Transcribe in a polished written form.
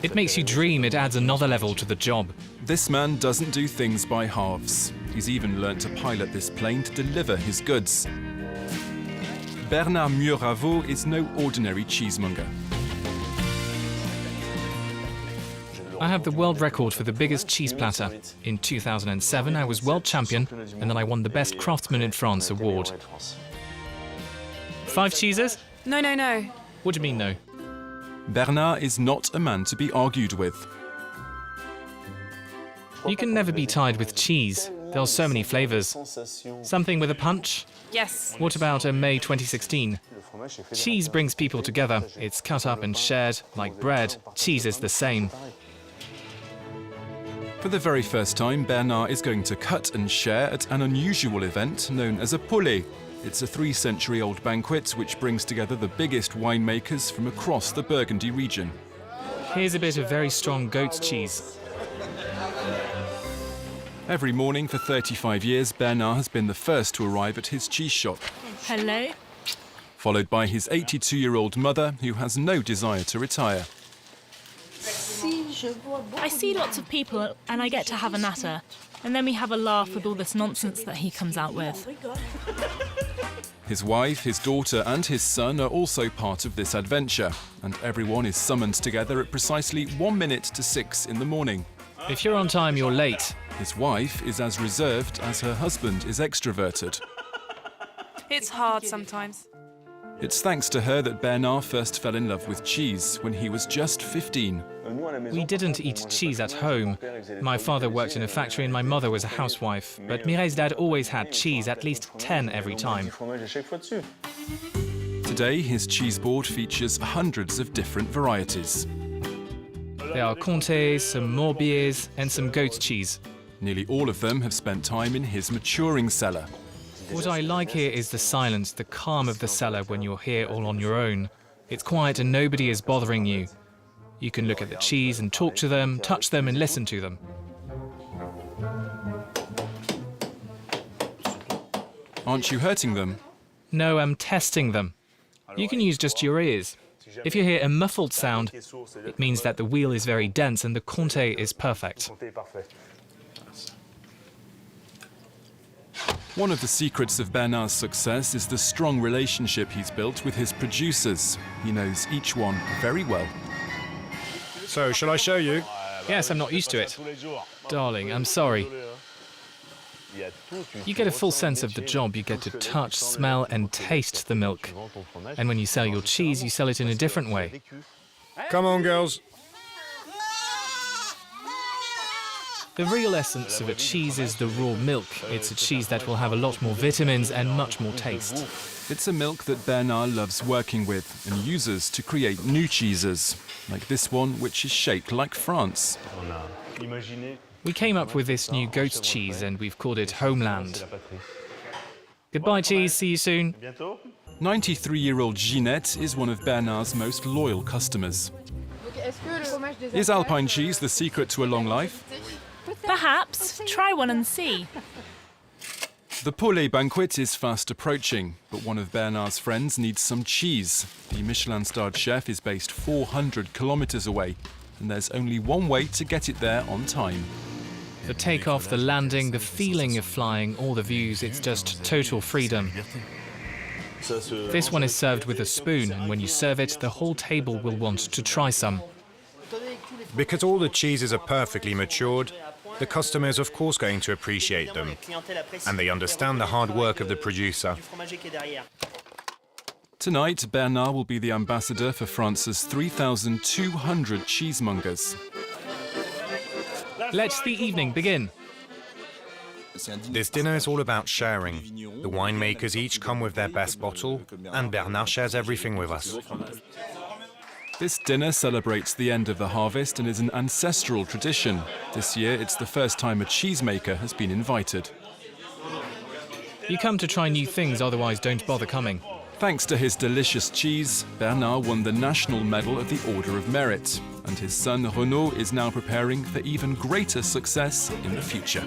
It makes you dream, it adds another level to the job. This man doesn't do things by halves. He's even learnt to pilot this plane to deliver his goods. Benard Mure-Ravaud is no ordinary cheesemonger. I have the world record for the biggest cheese platter. In 2007, I was world champion, and then I won the Best Craftsman in France award. 5 cheeses? No. What do you mean, no? Benard is not a man to be argued with. You can never be tired with cheese. There are so many flavours. Something with a punch? Yes. What about a May 2016? Cheese brings people together. It's cut up and shared. Like bread, cheese is the same. For the very first time, Benard is going to cut and share at an unusual event known as a poulet. It's a 3-century-old banquet which brings together the biggest winemakers from across the Burgundy region. Here's a bit of very strong goat's cheese. Every morning for 35 years, Benard has been the first to arrive at his cheese shop. Hello. Followed by his 82-year-old mother, who has no desire to retire. I see lots of people and I get to have a natter. And then we have a laugh with all this nonsense that he comes out with. His wife, his daughter and his son are also part of this adventure, and everyone is summoned together at precisely 1 minute to 6 in the morning. If you're on time, you're late. His wife is as reserved as her husband is extroverted. It's hard sometimes. It's thanks to her that Benard first fell in love with cheese when he was just 15. We didn't eat cheese at home. My father worked in a factory and my mother was a housewife. But Mireille's dad always had cheese, at least 10 every time. Today, his cheese board features hundreds of different varieties. There are comtés, some morbiers and some goat's cheese. Nearly all of them have spent time in his maturing cellar. What I like here is the silence, the calm of the cellar when you're here all on your own. It's quiet and nobody is bothering you. You can look at the cheese and talk to them, touch them and listen to them. Aren't you hurting them? No, I'm testing them. You can use just your ears. If you hear a muffled sound, it means that the wheel is very dense and the comté is perfect. One of the secrets of Benard's success is the strong relationship he's built with his producers. He knows each one very well. So, shall I show you? Yes, I'm not used to it. Darling, I'm sorry. You get a full sense of the job. You get to touch, smell and taste the milk. And when you sell your cheese, you sell it in a different way. Come on, girls. The real essence of a cheese is the raw milk. It's a cheese that will have a lot more vitamins and much more taste. It's a milk that Benard loves working with and uses to create new cheeses, like this one, which is shaped like France. We came up with this new goat's cheese and we've called it Homeland. Goodbye, cheese. See you soon. 93-year-old Ginette is one of Benard's most loyal customers. Is Alpine cheese the secret to a long life? Perhaps. Try one and see. The poulet banquet is fast approaching, but one of Benard's friends needs some cheese. The Michelin-starred chef is based 400 kilometers away, and there's only one way to get it there on time. The takeoff, the landing, the feeling of flying, all the views, it's just total freedom. This one is served with a spoon, and when you serve it, the whole table will want to try some. Because all the cheeses are perfectly matured, the customer is of course going to appreciate them. And they understand the hard work of the producer. Tonight, Benard will be the ambassador for France's 3,200 cheesemongers. Let the evening begin. This dinner is all about sharing. The winemakers each come with their best bottle, and Benard shares everything with us. This dinner celebrates the end of the harvest and is an ancestral tradition. This year, it's the first time a cheesemaker has been invited. You come to try new things, otherwise don't bother coming. Thanks to his delicious cheese, Benard won the National Medal of the Order of Merit, and his son Renaud is now preparing for even greater success in the future.